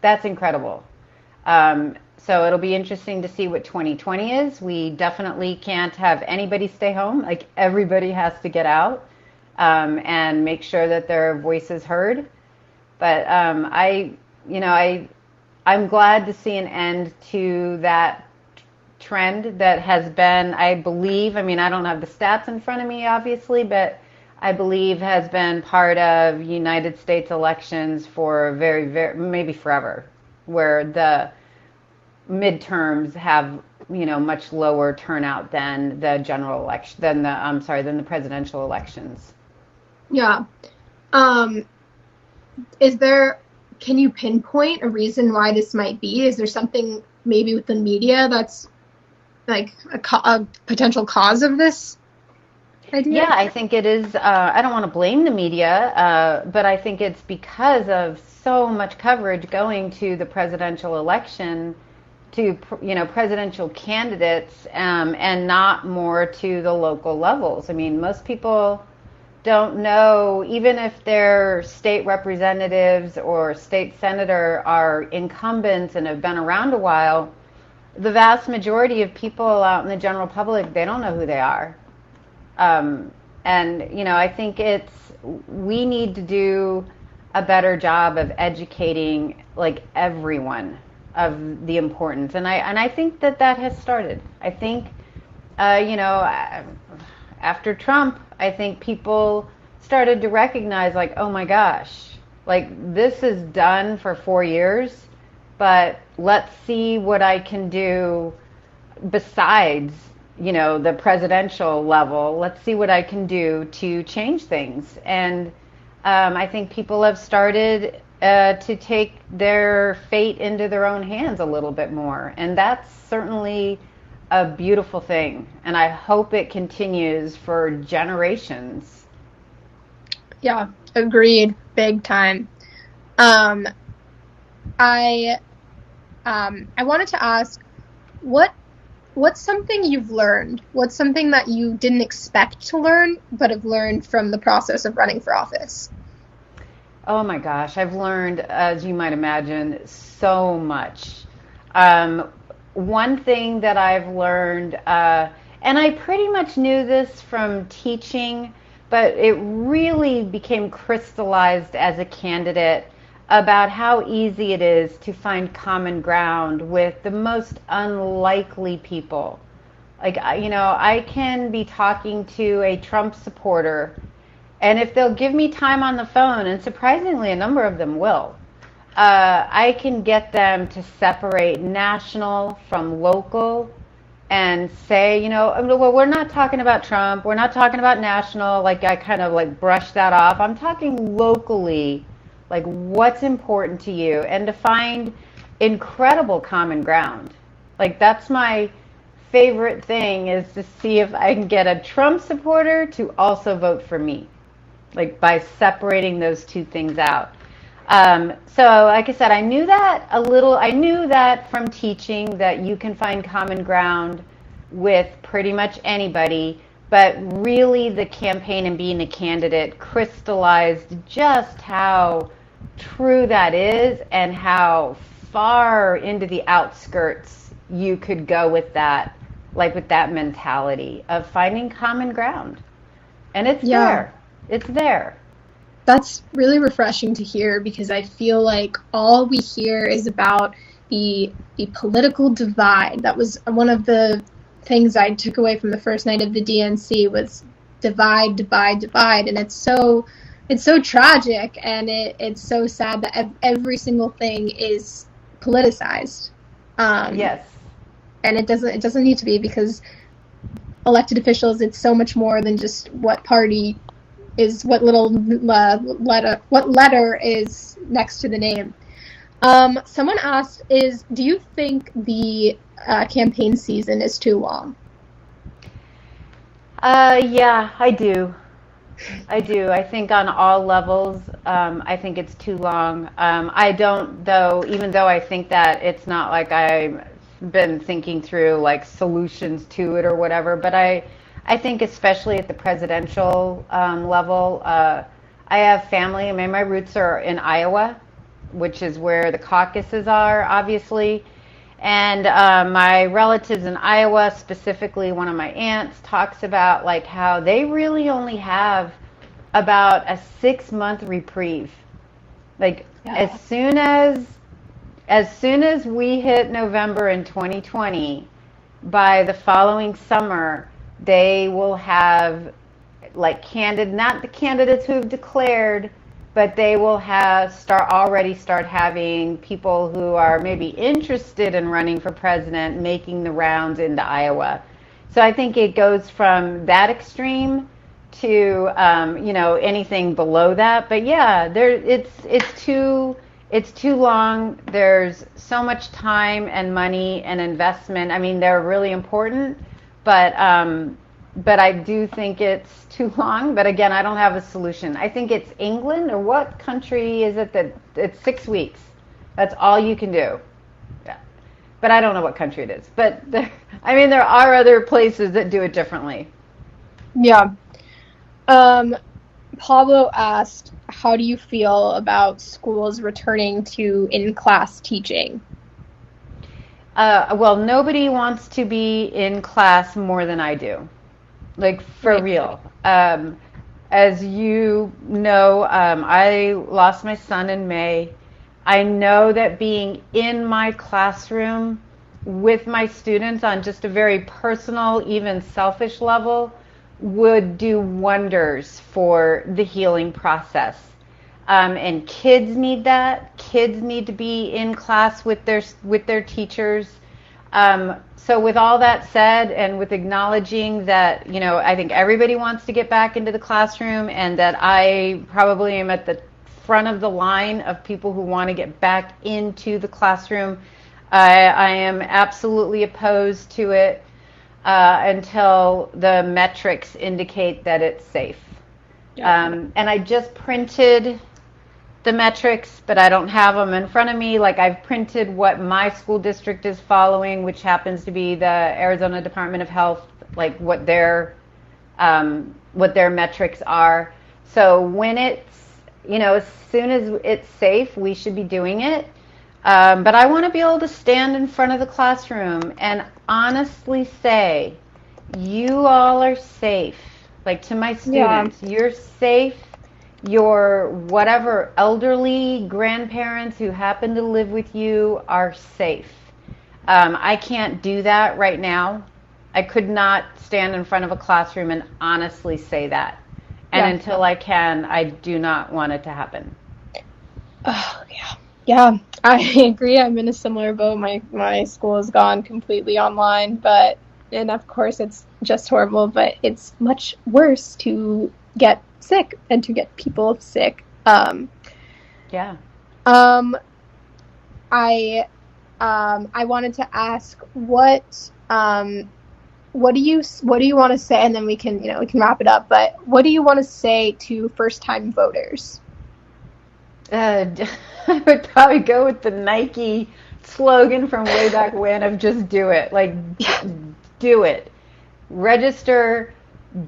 That's incredible. So it'll be interesting to see what 2020 is. We definitely can't have anybody stay home. Like everybody has to get out and make sure that their voice is heard. But I'm glad to see an end to that trend that has been, I believe, I mean, I don't have the stats in front of me, obviously, but I believe has been part of United States elections for very, very, maybe forever, where the midterms have, much lower turnout than the general election, than the presidential elections. Yeah. Um, is there, can you pinpoint a reason why this might be? Is there something maybe with the media that's like a potential cause of this idea? Yeah, I think it is. I don't want to blame the media, but I think it's because of so much coverage going to the presidential election, to presidential candidates, and not more to the local levels. I mean, most people don't know, even if their state representatives or state senator are incumbents and have been around a while, the vast majority of people out in the general public, they don't know who they are. And I think we need to do a better job of educating like everyone of the importance. And I think that has started. I think, after Trump, I think people started to recognize like, oh my gosh, like this is done for 4 years, but let's see what I can do besides, the presidential level. Let's see what I can do to change things. And I think people have started to take their fate into their own hands a little bit more. And that's certainly a beautiful thing. And I hope it continues for generations. Yeah, agreed, big time. Um, I I wanted to ask, what what's something you've learned? What's something that you didn't expect to learn but have learned from the process of running for office? Oh my gosh, I've learned, as you might imagine, so much. Um, One thing that I've learned, and I pretty much knew this from teaching, but it really became crystallized as a candidate about how easy it is to find common ground with the most unlikely people. Like, I can be talking to a Trump supporter, and if they'll give me time on the phone, and surprisingly, a number of them will, I can get them to separate national from local and say, well, we're not talking about Trump. We're not talking about national. Like, I kind of like brush that off. I'm talking locally, like what's important to you, and to find incredible common ground. Like, that's my favorite thing, is to see if I can get a Trump supporter to also vote for me, like by separating those two things out. So like I said, I knew that a little. I knew that from teaching, that you can find common ground with pretty much anybody, but really the campaign and being a candidate crystallized just how true that is, and how far into the outskirts you could go with that, like with that mentality of finding common ground. And it's Yeah, there. It's there. that's really refreshing to hear because I feel like all we hear is about the political divide. That was one of the things I took away from the first night of the DNC was divide, divide, divide, and it's so tragic, and it's so sad that every single thing is politicized. Um, Yes. and it doesn't need to be, because elected officials, it's so much more than just what party is, what little letter is next to the name. Someone asked, do you think the campaign season is too long? Yeah, I do. I do. I think on all levels, I think it's too long. I don't, though, even though I think that it's not like I've been thinking through like solutions to it or whatever, but I think especially at the presidential level, I have family. I mean, my roots are in Iowa, which is where the caucuses are, obviously. And my relatives in Iowa, specifically one of my aunts, talks about like how they really only have about a 6-month reprieve. Like Yeah. as soon as we hit November in 2020, by the following summer, they will have like not the candidates who have declared, but they will start having people who are maybe interested in running for president making the rounds into Iowa. So I think it goes from that extreme to anything below that. But yeah, it's too long. There's so much time and money and investment. I mean, they're really important, but I do think it's too long. But again, I don't have a solution. I think it's England, or what country is it that it's 6 weeks? That's all you can do. Yeah. But I don't know what country it is. But there are other places that do it differently. Yeah. Pablo asked, how do you feel about schools returning to in-class teaching? Well, nobody wants to be in class more than I do. Like, for Right. real. As you know, I lost my son in May. I know that being in my classroom with my students on just a very personal, even selfish level would do wonders for the healing process. And kids need that. Kids need to be in class with their teachers. So with all that said, and with acknowledging that, I think everybody wants to get back into the classroom, and that I probably am at the front of the line of people who want to get back into the classroom, I am absolutely opposed to it until the metrics indicate that it's safe. Yeah. And I just printed the metrics, but I don't have them in front of me. Like, I've printed what my school district is following, which happens to be the Arizona Department of Health, like what their metrics are. So when as soon as it's safe, we should be doing it. But I want to be able to stand in front of the classroom and honestly say, you all are safe. Like, to my students, You're safe. Your whatever elderly grandparents who happen to live with you are safe. I can't do that right now. I could not stand in front of a classroom and honestly say that. And until I can, I do not want it to happen. Oh, yeah. Yeah, I agree. I'm in a similar boat. My school has gone completely online, and of course it's just horrible, but it's much worse to get sick and to get people sick. Yeah. I wanted to ask what do you want to say, and then we can wrap it up, but what do you want to say to first-time voters? I would probably go with the Nike slogan from way back when of just do it. Like, do it. Register,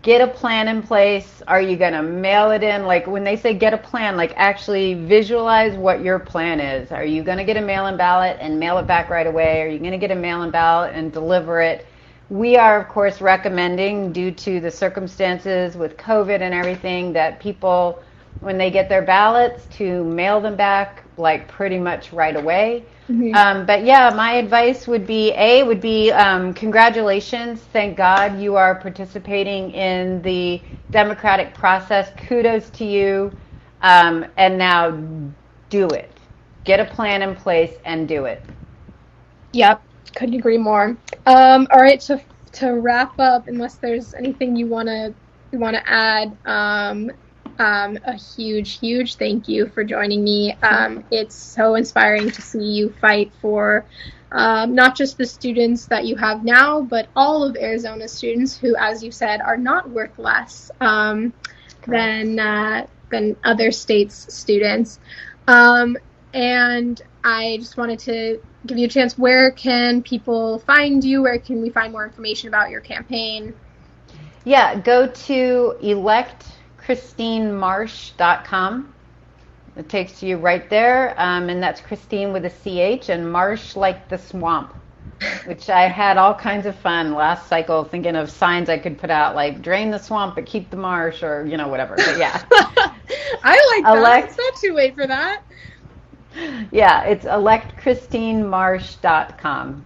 get a plan in place. Are you going to mail it in? Like, when they say get a plan, like, actually visualize what your plan is. Are you going to get a mail-in ballot and mail it back right away? Are you going to get a mail-in ballot and deliver it? We are, of course, recommending, due to the circumstances with COVID and everything, that people, when they get their ballots, to mail them back like pretty much right away. Mm-hmm. But yeah, my advice would be congratulations. Thank God you are participating in the democratic process. Kudos to you. And now do it. Get a plan in place and do it. Yep, couldn't agree more. All right, to wrap up, unless there's anything you wanna add, a huge thank you for joining me. It's so inspiring to see you fight for not just the students that you have now, but all of Arizona's students who, as you said, are not worth less than other states' students. And I just wanted to give you a chance. Where can people find you? Where can we find more information about your campaign? Yeah, go to electchristinemarsh.com. It takes you right there, and that's Christine with a CH, and Marsh like the swamp, which I had all kinds of fun last cycle thinking of signs I could put out, like drain the swamp but keep the marsh, or whatever. But yeah. I like that. It's not too late for that. Yeah, it's electchristinemarsh.com.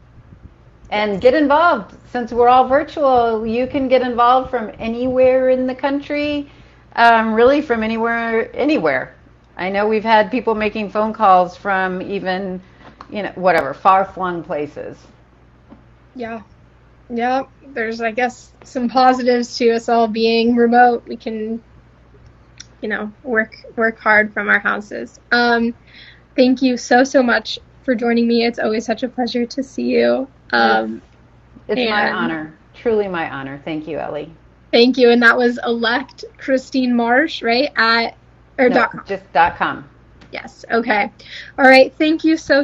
And get involved. Since we're all virtual, you can get involved from anywhere in the country, really from anywhere. I know we've had people making phone calls from even, far-flung places. Yeah. Yeah, there's, I guess, some positives to us all being remote. We can, work hard from our houses. Thank you so much for joining me. It's always such a pleasure to see you. It's my honor. Truly my honor. Thank you, Ellie. Thank you. And that was elect Christine Marsh, right? .com. Just .com. Yes. Okay. All right. Thank you so